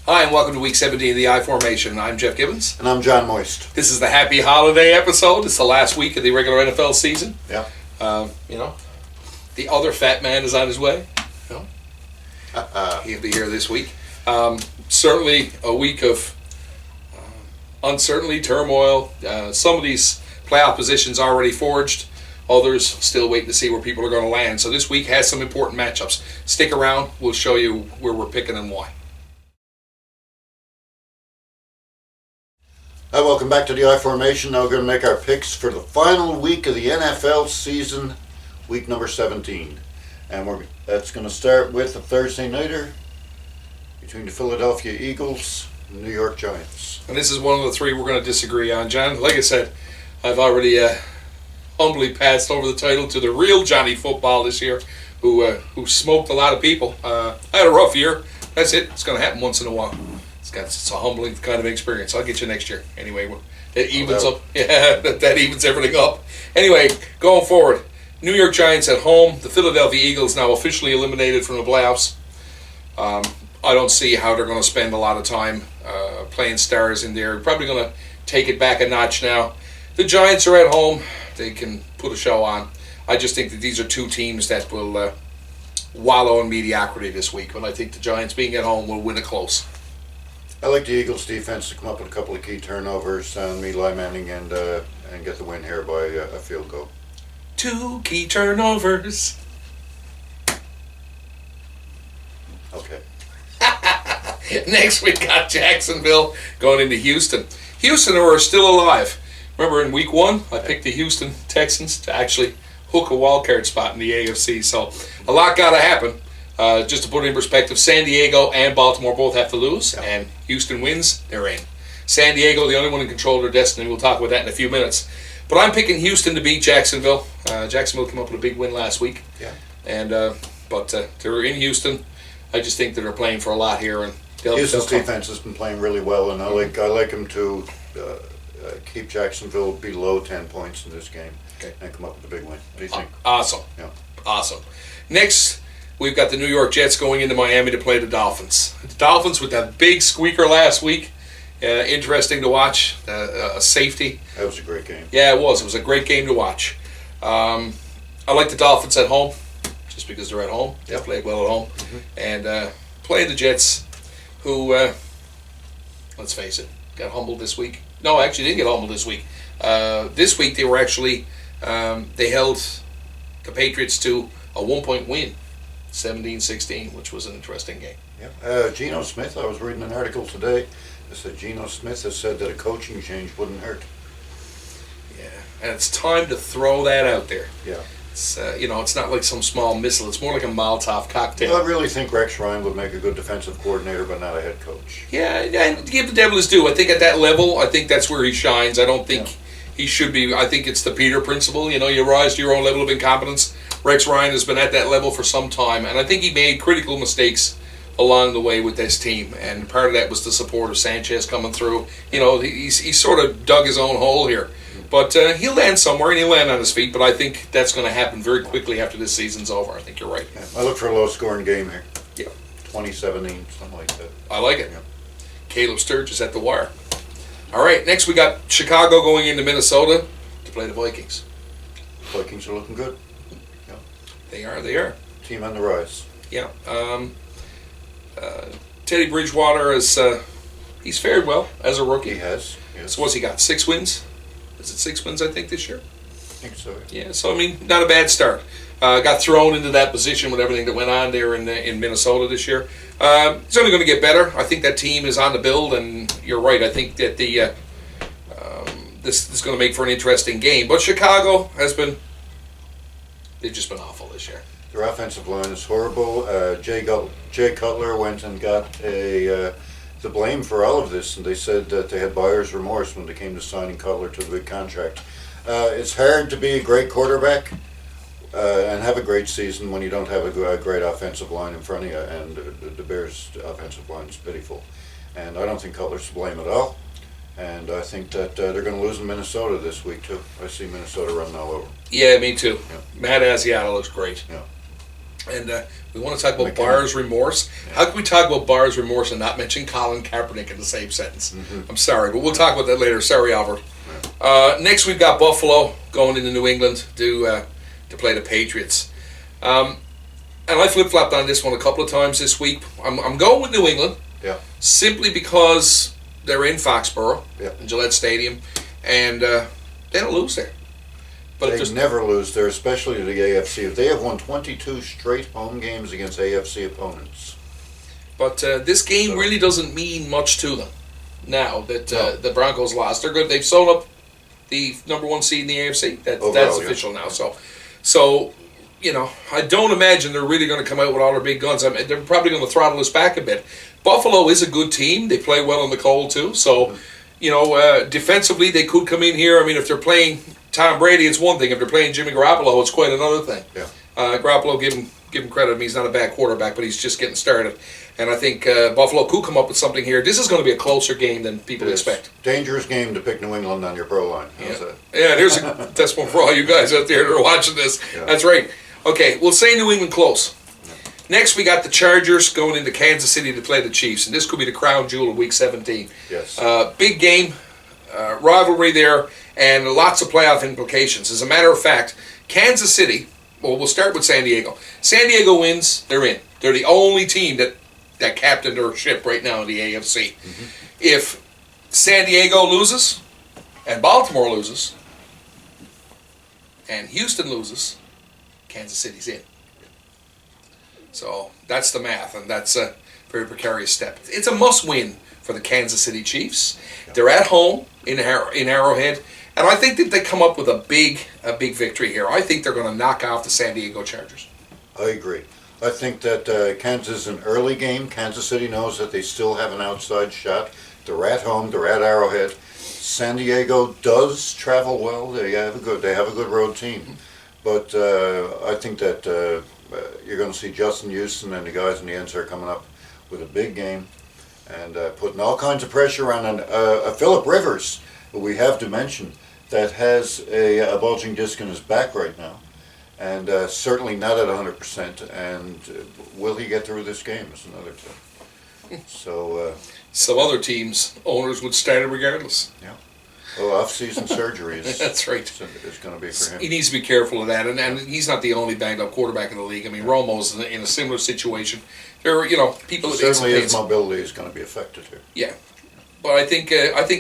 Hi, and welcome to Week 17 of the I Formation. I'm Jeff Gibbons. And I'm John Moist. This is the Happy Holiday episode. It's the last week of the regular NFL season. Yeah. The other fat man is on his way. He'll be here this week. Certainly a week of uncertainty, turmoil. Some of these playoff positions already forged. Others still waiting to see where people are going to land. So this week has some important matchups. Stick around. We'll show you where we're picking and why. Hi, welcome back to the I Formation. Now we're going to make our picks for the final week of the NFL season, week number 17. And that's going to start with a Thursday nighter between the Philadelphia Eagles and the New York Giants. And this is one of the three we're going to disagree on, John. Like I said, I've already humbly passed over the title to the real Johnny Football this year, who smoked a lot of people. I had a rough year. That's it. It's going to happen once in a while. It's a humbling kind of experience. I'll get you next year. Anyway, that evens up. Yeah, that evens everything up. Anyway, going forward, New York Giants at home. The Philadelphia Eagles now officially eliminated from the playoffs. I don't see how they're going to spend a lot of time playing stars in there. Probably going to take it back a notch now. The Giants are at home. They can put a show on. I just think that these are two teams that will wallow in mediocrity this week. But I think the Giants, being at home, will win it close. I like the Eagles' defense to come up with a couple of key turnovers on Eli Manning and get the win here by a field goal. 2 key turnovers. Okay. Next we got Jacksonville going into Houston. Houston are still alive. Remember in week 1, I picked the Houston Texans to actually hook a wild card spot in the AFC. So a lot got to happen. Just to put it in perspective, San Diego and Baltimore both have to lose, and Houston wins, they're in. San Diego, the only one in control of their destiny. We'll talk about that in a few minutes. But I'm picking Houston to beat Jacksonville. Jacksonville came up with a big win last week. Yeah. But they're in Houston. I just think that they're playing for a lot here. And Houston's defense has been playing really well, and I like them to keep Jacksonville below 10 points in this game and come up with a big win. What do you think? Awesome. Yeah. Awesome. Next, we've got the New York Jets going into Miami to play the Dolphins. The Dolphins with that big squeaker last week. Interesting to watch. A safety. That was a great game. Yeah, it was. It was a great game to watch. I like the Dolphins at home, just because they're at home. They played well at home. Mm-hmm. And playing the Jets, who, let's face it, got humbled this week. No, actually didn't get humbled this week. This week they were actually, they held the Patriots to a 1-point win. 17-16, which was an interesting game. Yeah. Geno Smith, I was reading an article today that said Geno Smith has said that a coaching change wouldn't hurt. Yeah, and it's time to throw that out there. Yeah. It's it's not like some small missile. It's more like a Molotov cocktail. Well, I really think Rex Ryan would make a good defensive coordinator, but not a head coach. Yeah, and give the devil his due. I think at that level, I think that's where he shines. I don't think he should be. I think it's the Peter principle. You rise to your own level of incompetence. Rex Ryan has been at that level for some time, and I think he made critical mistakes along the way with this team, and part of that was the support of Sanchez coming through. He sort of dug his own hole here, but he'll land somewhere, and he'll land on his feet, but I think that's going to happen very quickly after this season's over. I think you're right. Yeah, I look for a low-scoring game here. Yeah. 20-17, something like that. I like it. Yeah. Caleb Sturgis at the wire. All right, next we got Chicago going into Minnesota to play the Vikings. Vikings are looking good. They are. Team on the rise. Yeah. Teddy Bridgewater he's fared well as a rookie. He has. Yes. So what's he got? 6 wins? Is it 6 wins, I think, this year? I think so. Yeah, so I mean, not a bad start. Got thrown into that position with everything that went on there in Minnesota this year. It's only going to get better. I think that team is on the build, and you're right. I think that this is going to make for an interesting game. But Chicago has been they've just been awful this year. Their offensive line is horrible. Jay Cutler went and got the blame for all of this, and they said that they had buyer's remorse when they came to signing Cutler to the big contract. It's hard to be a great quarterback and have a great season when you don't have a great offensive line in front of you, and the Bears' offensive line is pitiful. And I don't think Cutler's to blame at all. And I think that they're going to lose in Minnesota this week, too. I see Minnesota running all over. Yeah, me too. Yeah. Matt Asiata looks great. Yeah. And we want to talk about buyer's remorse. Yeah. How can we talk about buyer's remorse and not mention Colin Kaepernick in the same sentence? Mm-hmm. I'm sorry, but we'll talk about that later. Sorry, Albert. Yeah. Next, we've got Buffalo going into New England to play the Patriots. And I flip-flopped on this one a couple of times this week. I'm going with New England. Yeah. Simply because they're in Foxborough, yeah, in Gillette Stadium, and they don't lose there. But they never lose there, especially to the AFC. They have won 22 straight home games against AFC opponents. But this game really doesn't mean much to them now that the Broncos lost. They're good. They've sewn up the number one seed in the AFC. That's official now. So I don't imagine they're really going to come out with all their big guns. They're probably going to throttle us back a bit. Buffalo is a good team. They play well in the cold too. So, defensively they could come in here. I mean, if they're playing Tom Brady, it's one thing. If they're playing Jimmy Garoppolo, it's quite another thing. Yeah. Garoppolo, give him credit. I mean, he's not a bad quarterback, but he's just getting started. And I think Buffalo could come up with something here. This is going to be a closer game than people expect. Dangerous game to pick New England on your pro line. How's that? Yeah, there's a test one for all you guys out there that are watching this. Yeah. That's right. Okay, we'll say New England close. Next, we got the Chargers going into Kansas City to play the Chiefs, and this could be the crown jewel of Week 17. Yes. Big game, rivalry there, and lots of playoff implications. As a matter of fact, Kansas City, well, we'll start with San Diego. San Diego wins, they're in. They're the only team that captained their ship right now in the AFC. Mm-hmm. If San Diego loses, and Baltimore loses, and Houston loses, Kansas City's in. So that's the math, and that's a very precarious step. It's a must-win for the Kansas City Chiefs. They're at home in Arrowhead, and I think that they come up with a big victory here. I think they're going to knock off the San Diego Chargers. I agree. I think that Kansas is an early game. Kansas City knows that they still have an outside shot. They're at home. They're at Arrowhead. San Diego does travel well. They have a good road team, but I think that. You're going to see Justin Houston and the guys in the NSR coming up with a big game and putting all kinds of pressure on a Phillip Rivers, who we have to mention, that has a bulging disc in his back right now, and certainly not at 100%. And will he get through this game is another thing. So some other teams' owners would start it regardless. Yeah. Well, off-season surgery is that's right. Is going to be for him. He needs to be careful of that, and he's not the only banged-up quarterback in the league. I mean, Romo's in a similar situation. There are people that certainly his mobility is going to be affected here. Yeah, but I think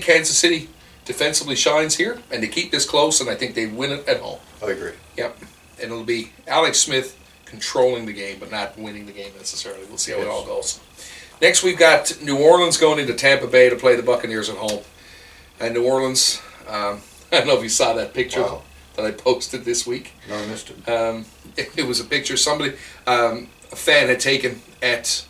Kansas City defensively shines here, and they keep this close, and I think they win it at home. I agree. Yep, and it'll be Alex Smith controlling the game, but not winning the game necessarily. We'll see how it all goes. Next, we've got New Orleans going into Tampa Bay to play the Buccaneers at home. And New Orleans, I don't know if you saw that picture that I posted this week. No, I missed it. It was a picture somebody, a fan had taken at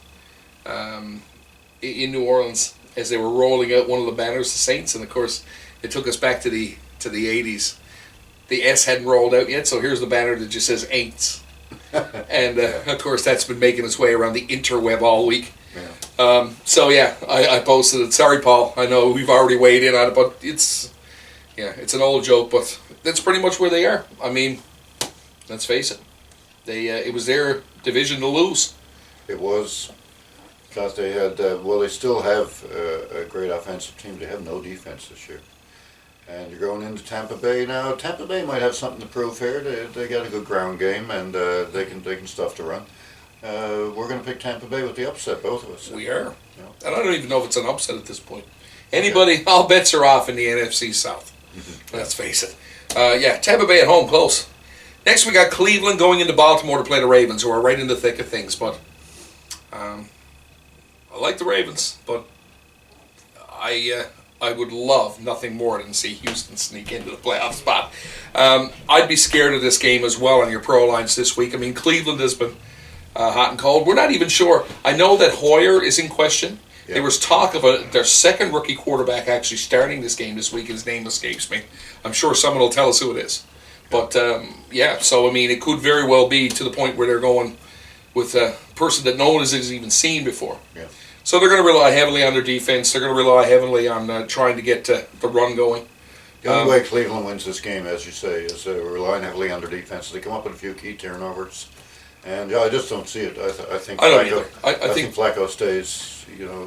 in New Orleans as they were rolling out one of the banners, the Saints, and of course it took us back to the 80s. The S hadn't rolled out yet, so here's the banner that just says Aints. And of course that's been making its way around the interweb all week. Yeah. I posted it. Sorry, Paul. I know we've already weighed in on it, but it's an old joke, but that's pretty much where they are. I mean, let's face it. It was their division to lose. It was, because they had. They still have a great offensive team. They have no defense this year, and you're going into Tampa Bay now. Tampa Bay might have something to prove here. They got a good ground game, and they can stuff to run. We're going to pick Tampa Bay with the upset, both of us. We are. Yeah. And I don't even know if it's an upset at this point. Anybody, all bets are off in the NFC South. Mm-hmm. Let's face it. Tampa Bay at home, close. Next, we got Cleveland going into Baltimore to play the Ravens, who are right in the thick of things. But I like the Ravens, but I I would love nothing more than see Houston sneak into the playoff spot. I'd be scared of this game as well on your pro lines this week. I mean, Cleveland has been hot and cold. We're not even sure. I know that Hoyer is in question. Yeah. There was talk of their second rookie quarterback actually starting this game this week. His name escapes me. I'm sure someone will tell us who it is. But, so, I mean, it could very well be to the point where they're going with a person that no one has even seen before. Yeah. So they're going to rely heavily on their defense. They're going to rely heavily on trying to get the run going. The only way Cleveland wins this game, as you say, is relying heavily on their defense. They come up with a few key turnovers. And I just don't see it. I think Flacco stays.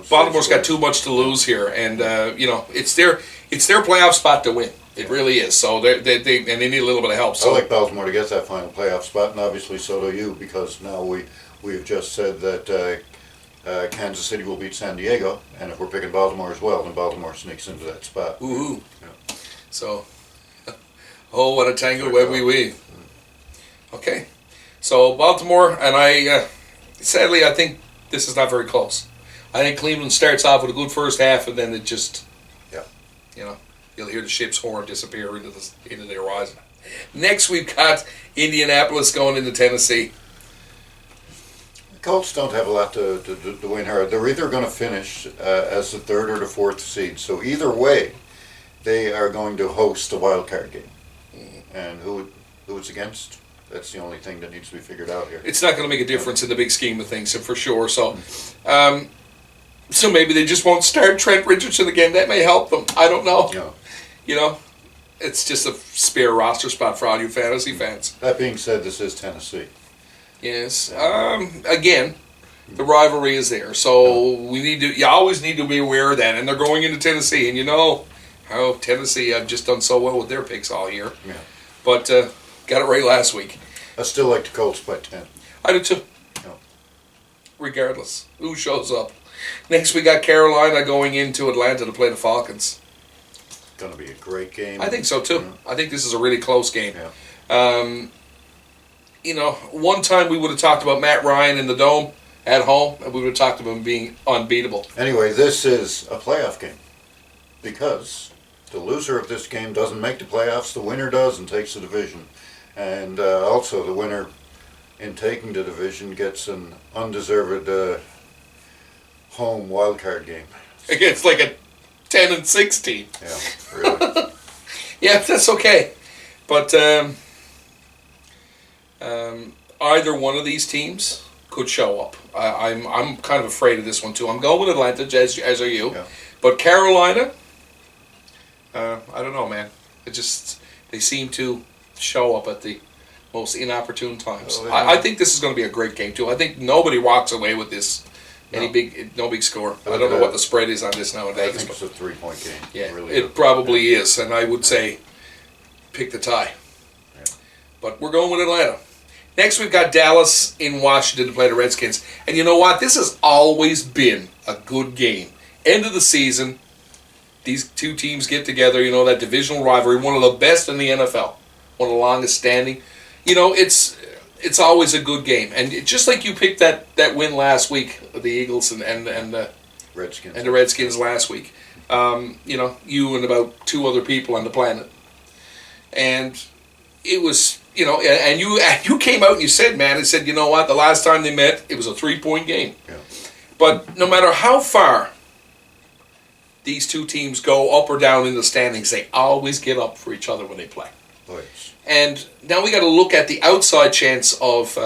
Baltimore's got too much to lose here, and it's their playoff spot to win. It really is. So they need a little bit of help. So I like Baltimore to get that final playoff spot, and obviously so do you, because now we have just said that Kansas City will beat San Diego, and if we're picking Baltimore as well, then Baltimore sneaks into that spot. Ooh. Yeah. So, what a tangle web we weave. Okay. So Baltimore, and sadly, I think this is not very close. I think Cleveland starts off with a good first half, and then it just, you'll hear the ship's horn disappear into the horizon. Next, we've got Indianapolis going into Tennessee. The Colts don't have a lot to win here. They're either going to finish as the third or the fourth seed. So either way, they are going to host a wild card game. And who it's against? That's the only thing that needs to be figured out here. It's not going to make a difference in the big scheme of things, for sure. So, so maybe they just won't start Trent Richardson again. That may help them. I don't know. No. It's just a spare roster spot for all you fantasy fans. That being said, this is Tennessee. Yes. Again, the rivalry is there, so you always need to be aware of that. And they're going into Tennessee, and how Tennessee have just done so well with their picks all year. Yeah. But got it right last week. I still like the Colts by 10. I do too. No. Regardless who shows up. Next, we got Carolina going into Atlanta to play the Falcons. Going to be a great game. I think so too. Yeah. I think this is a really close game. Yeah. One time we would have talked about Matt Ryan in the Dome at home, and we would have talked about him being unbeatable. Anyway, this is a playoff game because the loser of this game doesn't make the playoffs. The winner does and takes the division. And also the winner in taking the division gets an undeserved home wildcard game. It's like a 10-6 team. Yeah, really. Yeah, that's okay. But either one of these teams could show up. I'm kind of afraid of this one too. I'm going with Atlanta, as are you. Yeah. But Carolina, I don't know, man. They seem to show up at the most inopportune times. I think this is going to be a great game too. I think nobody walks away with this. No big score. I don't know what the spread is on this nowadays. I think it's a 3-point game. Yeah, it probably is, and I would say pick the tie. Yeah. But we're going with Atlanta. Next, we've got Dallas in Washington to play the Redskins. And you know what? This has always been a good game. End of the season, these two teams get together, that divisional rivalry, one of the best in the NFL, one of the longest standing. It's always a good game. And just like you picked that win last week, the Eagles and the Redskins. And the Redskins last week, you and about two other people on the planet. And it was, and you came out and you said, man, you know what, the last time they met, it was a 3-point game. Yeah. But no matter how far these two teams go up or down in the standings, they always get up for each other when they play. Right. And now we got to look at the outside chance of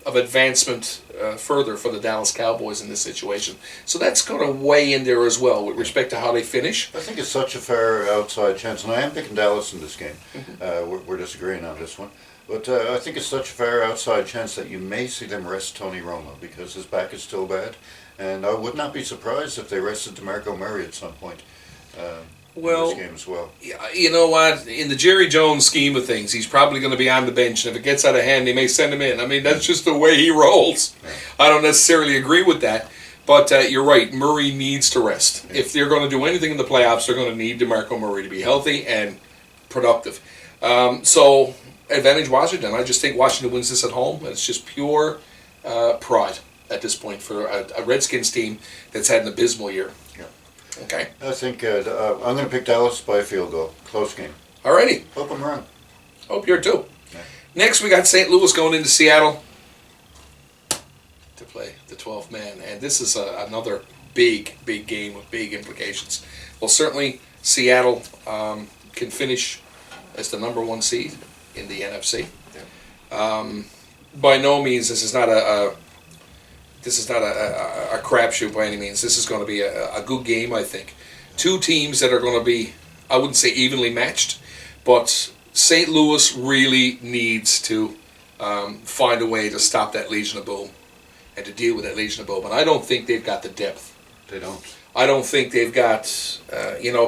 advancement further for the Dallas Cowboys in this situation. So that's going to weigh in there as well with respect to how they finish. I think it's such a fair outside chance, and I am picking Dallas in this game. We're disagreeing on this one. But I think it's such a fair outside chance that you may see them rest Tony Romo because his back is still bad. And I would not be surprised if they rested DeMarco Murray at some point in this game as well. You know what? In the Jerry Jones scheme of things, he's probably going to be on the bench. And if it gets out of hand, they may send him in. I mean, that's just the way he rolls. Yeah. I don't necessarily agree with that. But you're right. Murray needs to rest. Yeah. If they're going to do anything in the playoffs, they're going to need DeMarco Murray to be healthy and productive. So, advantage Washington. I just think Washington wins this at home. It's just pure pride at this point for a Redskins team that's had an abysmal year. Yeah. Okay. I think I'm going to pick Dallas by a field goal. Close game. Alrighty. Hope I'm wrong. Hope you're too. Yeah. Next, we got St. Louis going into Seattle to play the 12th man, and this is another big game with big implications. Well, certainly Seattle can finish as the number 1 seed in the NFC. Yeah. By no means this is not a crapshoot by any means. This is going to be a good game, I think. Two teams that are going to be, I wouldn't say evenly matched, but St. Louis really needs to find a way to stop that Legion of Boom and to deal with that Legion of Boom. And I don't think they've got the depth. They don't. I don't think they've got,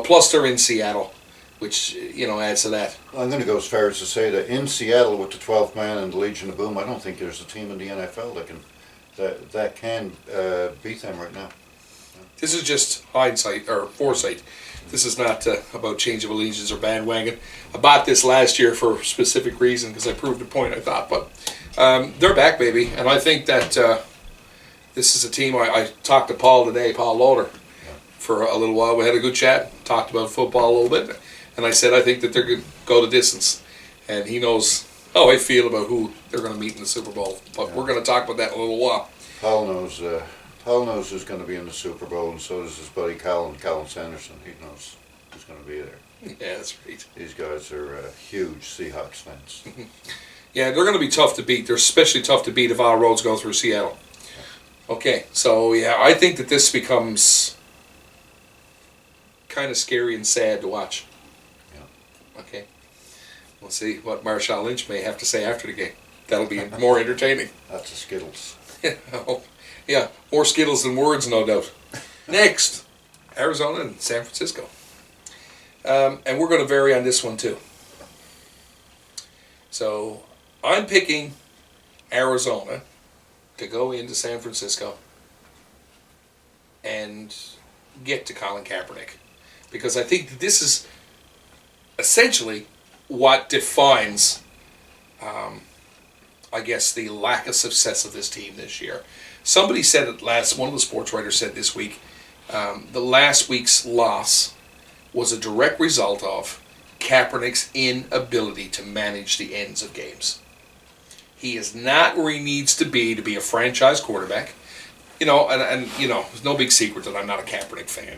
plus they're in Seattle, which, adds to that. I'm going to go as far as to say that in Seattle with the 12th man and the Legion of Boom, I don't think there's a team in the NFL that can beat them right now. This is just hindsight or foresight. This is not about change of allegiance or bandwagon. I bought this last year for a specific reason because I proved a point, I thought. But they're back, baby. And I think that this is a team. I talked to Paul today, Paul Lauder, for a little while. We had a good chat, talked about football a little bit. And I said, I think that they're going to go the distance. And he knows how I feel about who they're going to meet in the Super Bowl. But we're going to talk about that in a little while. Paul knows who's going to be in the Super Bowl, and so does his buddy Colin Sanderson. He knows who's going to be there. Yeah, that's right. These guys are huge Seahawks fans. Yeah, they're going to be tough to beat. They're especially tough to beat if our roads go through Seattle. Okay, so yeah, I think that this becomes kind of scary and sad to watch. Yeah. Okay. We'll see what Marshawn Lynch may have to say after the game. That'll be more entertaining. That's the Skittles. Yeah, more Skittles than words, no doubt. Next, Arizona and San Francisco. And we're going to vary on this one too. So I'm picking Arizona to go into San Francisco and get to Colin Kaepernick. Because I think that this is essentially what defines, I guess, the lack of success of this team this year. Somebody said it one of the sports writers said this week, the last week's loss was a direct result of Kaepernick's inability to manage the ends of games. He is not where he needs to be a franchise quarterback. And it's no big secret that I'm not a Kaepernick fan.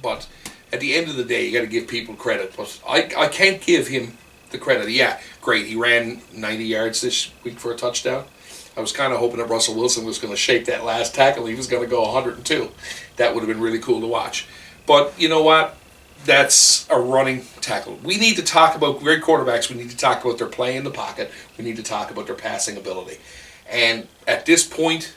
But at the end of the day, you got to give people credit. But I can't give him the credit. Yeah, great. He ran 90 yards this week for a touchdown. I was kind of hoping that Russell Wilson was going to shake that last tackle. He was going to go 102. That would have been really cool to watch. But you know what? That's a running tackle. We need to talk about great quarterbacks. We need to talk about their play in the pocket. We need to talk about their passing ability. And at this point,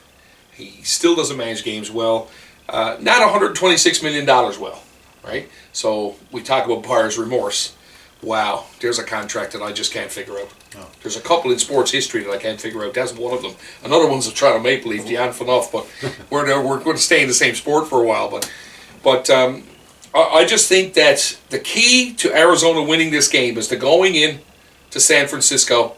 he still doesn't manage games well. Not $126 million well, right? So we talk about buyer's remorse. Wow, there's a contract that I just can't figure out. Oh. There's a couple in sports history that I can't figure out. That's one of them. Another one's the Toronto Maple Leaf, Dion Phaneuf, but we're going to stay in the same sport for a while. But I just think that the key to Arizona winning this game is to going in to San Francisco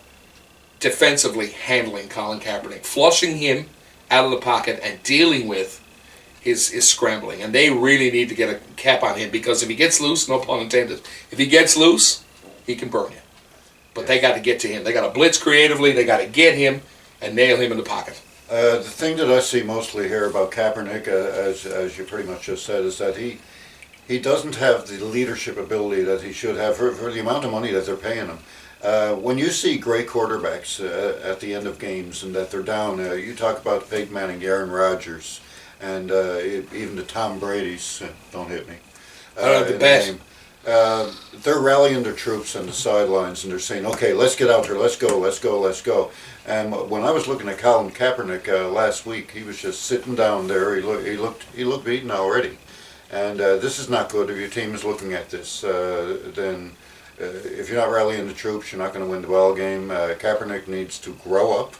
defensively handling Colin Kaepernick, flushing him out of the pocket and dealing with his scrambling. And they really need to get a cap on him because if he gets loose, no pun intended, if he gets loose, he can burn you. But they got to get to him. They got to blitz creatively. They got to get him and nail him in the pocket. The thing that I see mostly here about Kaepernick, as you pretty much just said, is that he doesn't have the leadership ability that he should have for the amount of money that they're paying him. When you see great quarterbacks at the end of games and that they're down, you talk about Peyton Manning, Aaron Rodgers, and even the Tom Brady's, don't hit me. The best. They're rallying their troops on the sidelines and they're saying, okay, let's get out there, let's go. And when I was looking at Colin Kaepernick last week, he was just sitting down there. He looked beaten already. And this is not good. If your team is looking at this, then if you're not rallying the troops, you're not going to win the ball game. Kaepernick needs to grow up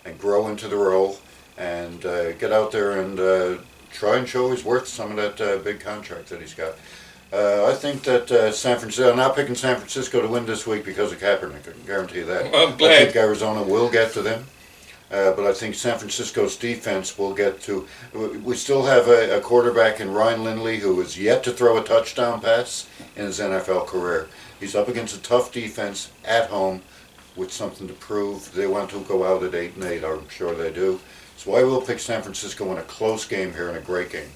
and grow into the role and get out there and try and show his worth some of that big contract that he's got. I think that San Francisco, I'm not picking San Francisco to win this week because of Kaepernick, I can guarantee that. I'm glad. I think Arizona will get to them. But I think San Francisco's defense will get to. We still have a quarterback in Ryan Lindley who is yet to throw a touchdown pass in his NFL career. He's up against a tough defense at home with something to prove. They want to go out at 8-8. I'm sure they do. So I will pick San Francisco in a close game here and a great game.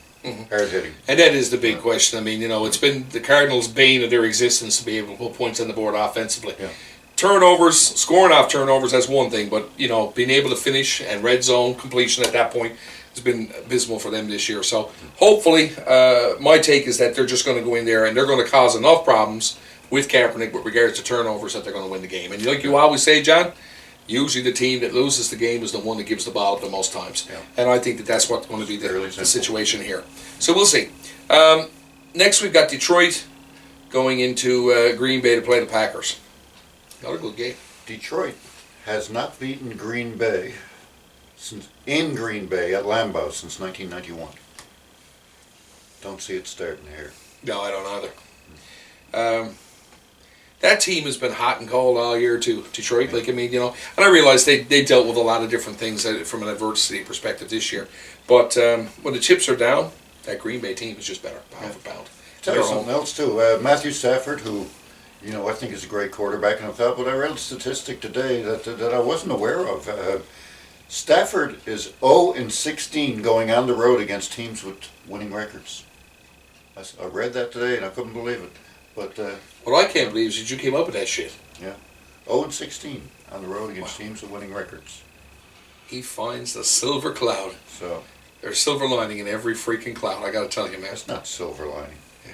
Hard hitting. And that is the big question. I mean, it's been the Cardinals' bane of their existence to be able to put points on the board offensively. Yeah. Turnovers, scoring off turnovers, that's one thing, but being able to finish and red zone completion at that point has been abysmal for them this year. So hopefully, my take is that they're just going to go in there and they're going to cause enough problems with Kaepernick with regards to turnovers that they're going to win the game. And like you always say, John, usually the team that loses the game is the one that gives the ball up the most times. Yeah. And I think that that's what's going to be the situation here. So we'll see. Next, we've got Detroit going into Green Bay to play the Packers. Not a good game. Detroit has not beaten Green Bay in Green Bay at Lambeau since 1991. Don't see it starting here. No, I don't either. That team has been hot and cold all year too, Detroit. Like, I mean, and I realize they dealt with a lot of different things from an adversity perspective this year. But when the chips are down, that Green Bay team is just better, pound for pound. Tell you something else too. Matthew Stafford, who I think is a great quarterback, and I thought, but I read a statistic today that I wasn't aware of. Stafford is 0-16 going on the road against teams with winning records. I read that today and I couldn't believe it. But what I can't believe is that you came up with that shit. Yeah, 0-16 on the road against teams with winning records. He finds the silver cloud. So there's silver lining in every freaking cloud. I got to tell you, man. It's not silver lining. Yeah.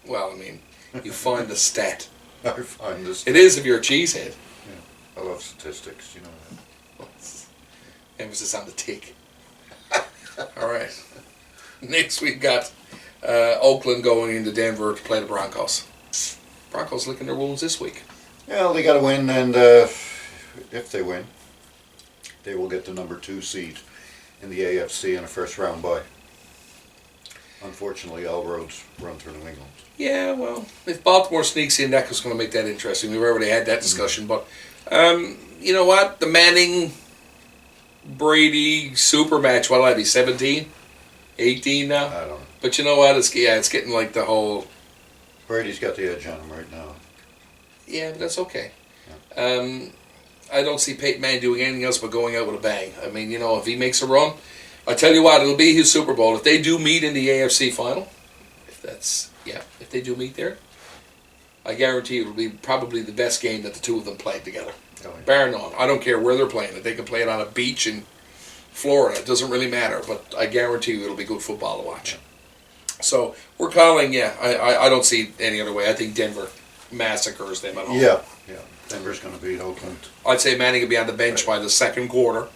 Well, I mean, you find the stat. I find the stat. It is if you're a cheesehead. Yeah, I love statistics. You know that. Emphasis on the tick. All right. Next we got Oakland going into Denver to play the Broncos. Broncos licking their wounds this week. Well, they got to win, and if they win, they will get the number 2 seed in the AFC in a first-round bye. Unfortunately, all roads run through New England. Yeah, well, if Baltimore sneaks in, that's going to make that interesting. We've already had that discussion, but you know what? The Manning-Brady super match, what'll that be, 17? 18 now? I don't know. But you know what? It's getting like the whole... Brady's got the edge on him right now. Yeah, but that's okay. Yeah. I don't see Peyton Manning doing anything else but going out with a bang. I mean, if he makes a run, I tell you what, it'll be his Super Bowl. If they do meet in the AFC final, if they do meet there, I guarantee it'll be probably the best game that the two of them played together. Oh, yeah. Bar none. I don't care where they're playing it. They can play it on a beach in Florida. It doesn't really matter, but I guarantee you it'll be good football to watch. Yeah. So we're calling, I don't see any other way. I think Denver massacres them at home. Yeah. Denver's going to beat Oakland. I'd say Manning will be on the bench by the second quarter,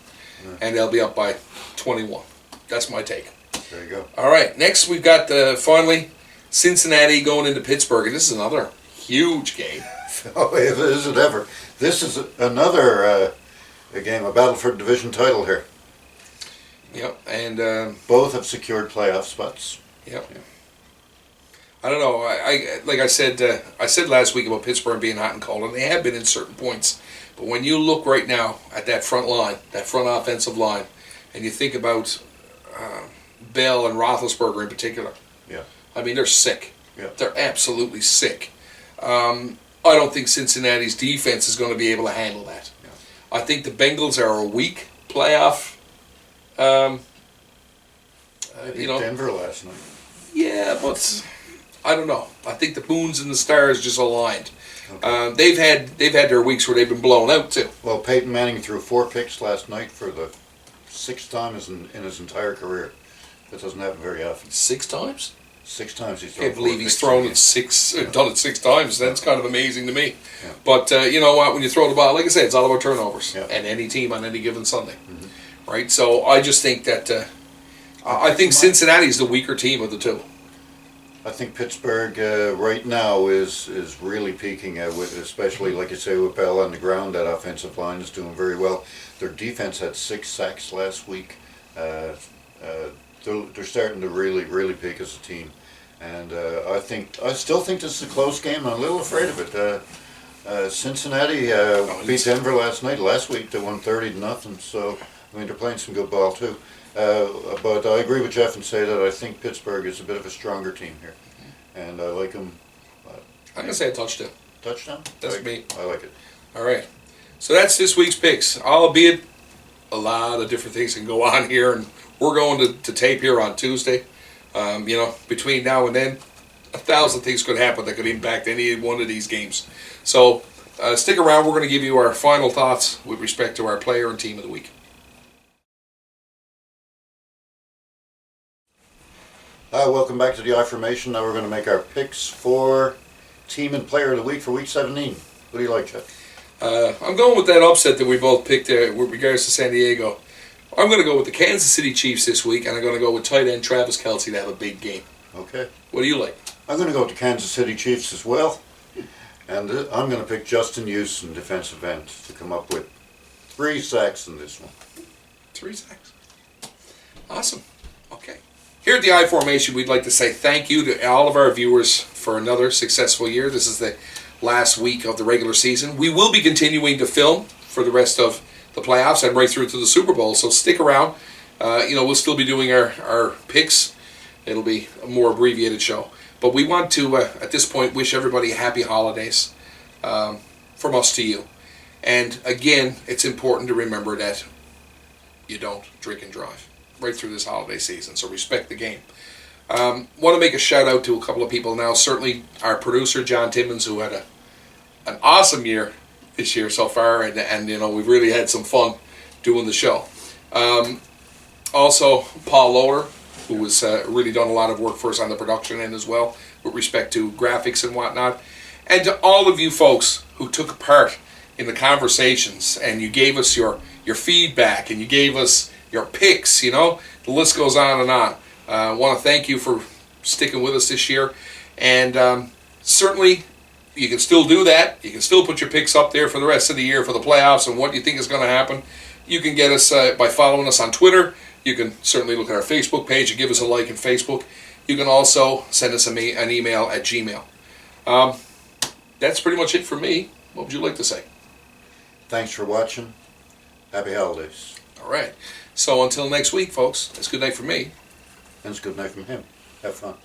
and they'll be up by 21. That's my take. There you go. All right, next we've got, finally, Cincinnati going into Pittsburgh, and this is another huge game. Oh, is it ever? This is another a game, a battle for the division title here. Yep, and... both have secured playoff spots. Yep. Yeah. I don't know. I said last week about Pittsburgh being hot and cold, and they have been in certain points. But when you look right now at that front line, that front offensive line, and you think about Bell and Roethlisberger in particular, I mean, they're sick. Yeah. They're absolutely sick. I don't think Cincinnati's defense is going to be able to handle that. Yeah. I think the Bengals are a weak playoff. Beat Denver last night. Yeah, but I don't know. I think the moons and the stars just aligned. Okay. They've had their weeks where they've been blown out too. Well, Peyton Manning threw 4 picks last night for the 6th time in his entire career. That doesn't happen very often. 6 times? 6 times he's thrown. I can't believe he's thrown it done it 6 times. That's kind of amazing to me. Yeah. But you know what? When you throw the ball, like I said, it's all about turnovers. Yeah. And any team on any given Sunday, right? So I just think that I think Cincinnati's the weaker team of the two. I think Pittsburgh right now is really peaking, especially like you say with Bell on the ground. That offensive line is doing very well. Their defense had 6 sacks last week. They're starting to really peak as a team, and I still think this is a close game. I'm a little afraid of it. Cincinnati beat Denver last week. They won 30-0. So I mean, they're playing some good ball too. But I agree with Jeff and say that I think Pittsburgh is a bit of a stronger team here. And I like them. I'm going to say a touchdown. Touchdown? That's me. I like it. All right. So that's this week's picks. Albeit a lot of different things can go on here. And we're going to tape here on Tuesday. Between now and then, 1,000 things could happen that could impact any one of these games. So stick around. We're going to give you our final thoughts with respect to our player and team of the week. Welcome back to the iFormation. Now we're going to make our picks for team and player of the week for week 17. What do you like, Jeff? I'm going with that upset that we both picked with regards to San Diego. I'm going to go with the Kansas City Chiefs this week, and I'm going to go with tight end Travis Kelce to have a big game. Okay. What do you like? I'm going to go with the Kansas City Chiefs as well. And I'm going to pick Justin Houston, defensive end, to come up with 3 sacks in this one. 3 sacks. Awesome. Okay. Here at the iFormation, we'd like to say thank you to all of our viewers for another successful year. This is the last week of the regular season. We will be continuing to film for the rest of the playoffs and right through to the Super Bowl, so stick around. We'll still be doing our picks. It'll be a more abbreviated show. But we want to, at this point, wish everybody happy holidays from us to you. And again, it's important to remember that you don't drink and drive right through this holiday season, so respect the game. Want to make a shout out to a couple of people now. Certainly our producer, John Timmons, who had an awesome year this year so far, and we've really had some fun doing the show. Also, Paul Lower, who has really done a lot of work for us on the production end as well, with respect to graphics and whatnot. And to all of you folks who took part in the conversations, and you gave us your feedback, and you gave us your picks, the list goes on and on. I want to thank you for sticking with us this year. And certainly, you can still do that. You can still put your picks up there for the rest of the year for the playoffs and what you think is going to happen. You can get us by following us on Twitter. You can certainly look at our Facebook page and give us a like on Facebook. You can also send us an email at Gmail. That's pretty much it for me. What would you like to say? Thanks for watching. Happy holidays. All right. So until next week, folks, it's good night from me. And it's good night from him. Have fun.